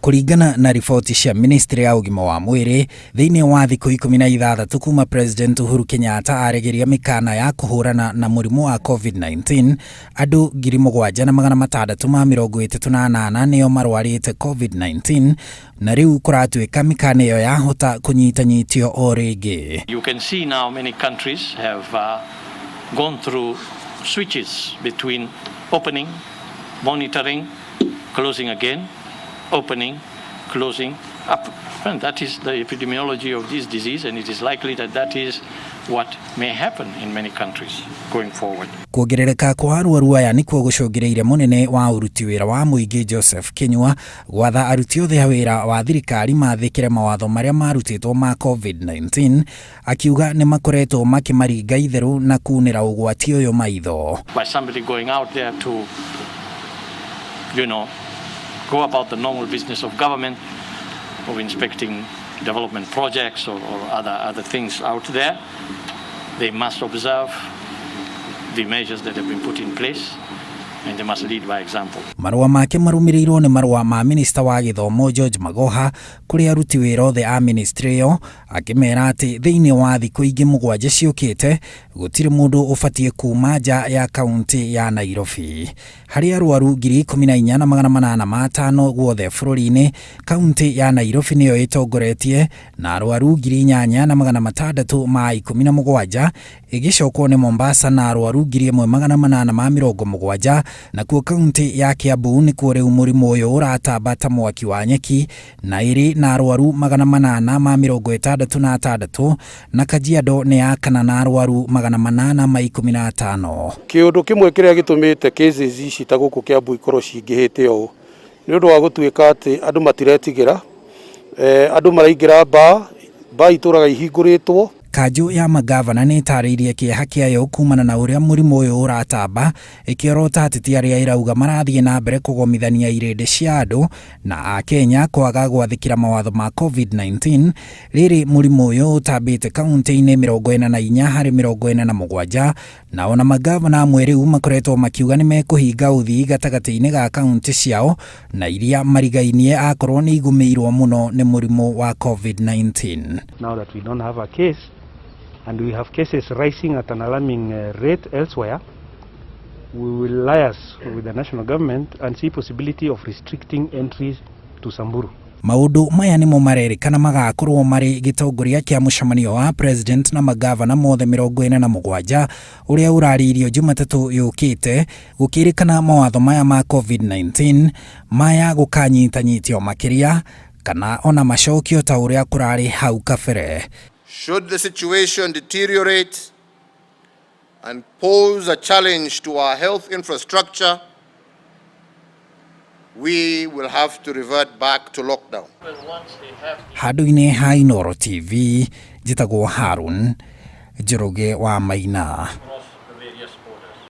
Kuringana na riboti cia ministry ya ugima wa mwiri thiini wa thiku 16 kuma President Uhuru Kenyatta aregeria mikana ya kuhurana na murimu wa COVID-19 andu 7,638 nio marwarite COVID-19 na riu kuratuika mikana iyo yahota kunyitanyitio o ringi. You can see now many countries have gone through switches between opening, monitoring, closing again, opening, closing up. And that is the epidemiology of this disease, and it is likely that that is what may happen in many countries going forward. Kuongerereka kwa arwaru aya nikuo gucungireire munene wa uruti wira wa muingi Joseph Kinyua gwatha aruti othe a wira wa thirikari mathikire mawatho maria marutitwo ma COVID-19 akiuga ni makoretwo makimaringa itheru na kunira ugwati uyu maitho. By somebody going out there to go about the normal business of government, of inspecting development projects or other things out there, they must observe the measures that have been put in place, and they must lead by example. Marua make marumirirwo ni marua ma Minister wa Githomo George Magoha kuri aruti wira othe a ministry yo akimera ati thiini wa thiku ingi mugwanja ciukite gutiri mundu ufatie kuma nja ya kaunti ya Nairobi. Hari arwaru 14,805 guothe bururi-ini, kaunti ya Nairobi niyo itongoretie na arwaru 8,617 igicokwo ni Mombasa na arwaru 1,870 na kuo kaunti ya Kiambu ni kuo riu murimu uyu uratambata mwaki wa nyeki na iri na arwaru 866 na Kajiado ni ya kana na arwaru 815. Kiundu kimwe kiria gitumite cases ici ta guku Kiambu ikorwo cingihite o ni undu wa gutuika ati andu matiretigira andu maraingira ba ituraga ihinguritwo. Kanju ya magavana ni tarĩirie kĩeha kĩayo kumana na uria murimu uyu uratamba ikiorota ateti aria irauga marathie na mbere kugomithania irĩndĩ cia andu na a Kenya kwaga gwathikira mawatho ma COVID-19 riri murimu uyu utambite kaunti-ini 44 hari 47 na ona magavana amwe riu makoretwo makiuga ni mekuhinga uthii gatagati-ini ga kaunti ciao na iria marigainie akorwo ni igumirwo muno ni murimu wa COVID-19. Now that we don't have a case and we have cases rising at an alarming rate elsewhere, we will liaise with the national government and see possibility of restricting entries to Samburu. Maundu maya nimo marerikana magakorwo mari gitongoria kia mucemanio wa president na magavana mothe 47 uria uraririo Jumatatu yukite gukirikana mawatho maya ma COVID-19 maya gukanyitanyitio makiria kana ona macokio ta uria kurari hau kabere. Should the situation deteriorate and pose a challenge to our health infrastructure, we will have to revert back to lockdown. Handu-ini ha Inooro TV, njitagwo Harun Njoroge wa Maina.